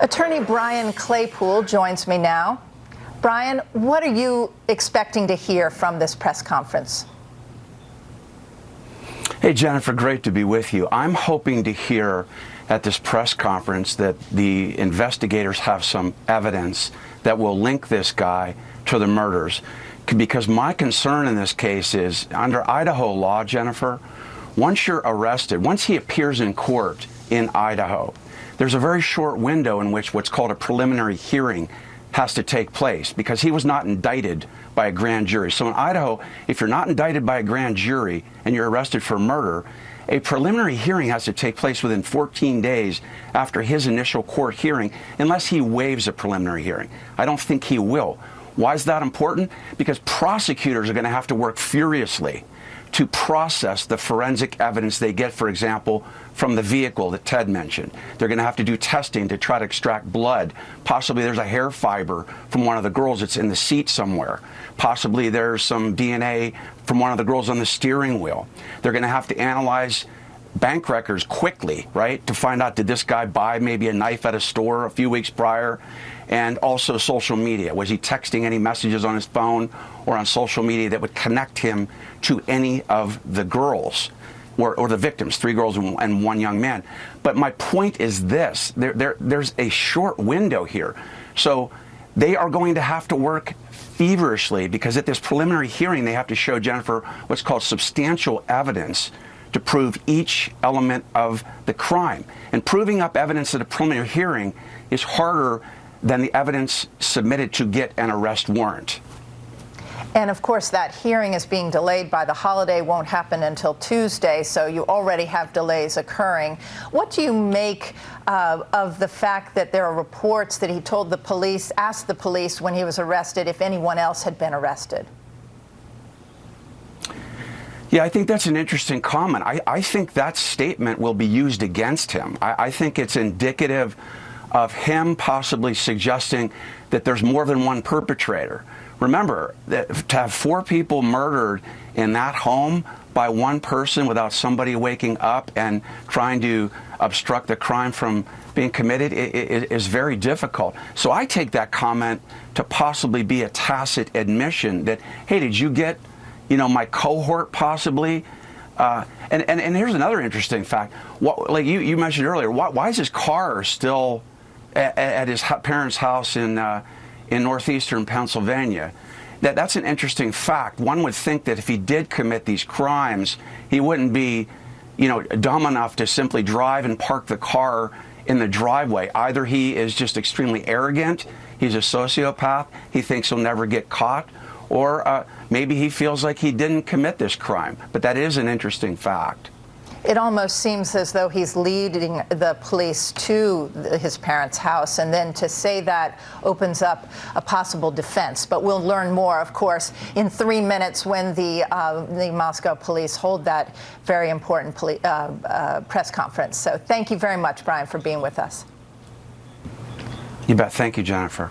Attorney Brian Claypool joins me now. Brian, what are you expecting to hear from this press conference? Hey, Jennifer, great to be with you. I'm hoping to hear at this press conference that the investigators have some evidence that will link this guy to the murders. Because my concern in this case is, under Idaho law, Jennifer, once you're arrested, once he appears in court in Idaho, there's a very short window in which what's called a preliminary hearing has to take place, because he was not indicted by a grand jury. So in Idaho, if you're not indicted by a grand jury and you're arrested for murder, a preliminary hearing has to take place within 14 days after his initial court hearing, unless he waives a preliminary hearing. I don't think he will. Why is that important? Because prosecutors are going to have to work furiously to process the forensic evidence they get, for example, from the vehicle that Ted mentioned. They're going to have to do testing to try to extract blood. Possibly there's a hair fiber from one of the girls that's in the seat somewhere. Possibly there's some DNA from one of the girls on the steering wheel. They're going to have to analyze bank records quickly, right, to find out, did this guy buy maybe a knife at a store a few weeks prior? And also social media. Was he texting any messages on his phone or on social media that would connect him to any of the girls or the victims, 3 girls and 1 young man? But my point is this, there's a short window here. So they are going to have to work feverishly, because at this preliminary hearing, they have to show, Jennifer, what's called substantial evidence to prove each element of the crime. And proving up evidence at a preliminary hearing is harder than the evidence submitted to get an arrest warrant. And of course, that hearing is being delayed by the holiday, won't happen until Tuesday, so you already have delays occurring. What do you make of the fact that there are reports that he told the police, asked the police when he was arrested if anyone else had been arrested? Yeah, I think that's an interesting comment. I think that statement will be used against him. I think it's indicative of him possibly suggesting that there's more than one perpetrator. Remember, that to have 4 people murdered in that home by one person without somebody waking up and trying to obstruct the crime from being committed is very difficult. So I take that comment to possibly be a tacit admission that, hey, did you get, my cohort possibly? And here's another interesting fact. Like you mentioned earlier, why is his car still at his parents' house in northeastern Pennsylvania? That's an interesting fact. One would think that if he did commit these crimes, he wouldn't be, dumb enough to simply drive and park the car in the driveway. Either he is just extremely arrogant, he's a sociopath, he thinks he'll never get caught, or maybe he feels like he didn't commit this crime. But that is an interesting fact. It almost seems as though he's leading the police to his parents' house, and then to say that opens up a possible defense. But we'll learn more, of course, in 3 minutes when the Moscow police hold that very important press conference. So thank you very much, Brian, for being with us. You bet. Thank you, Jennifer.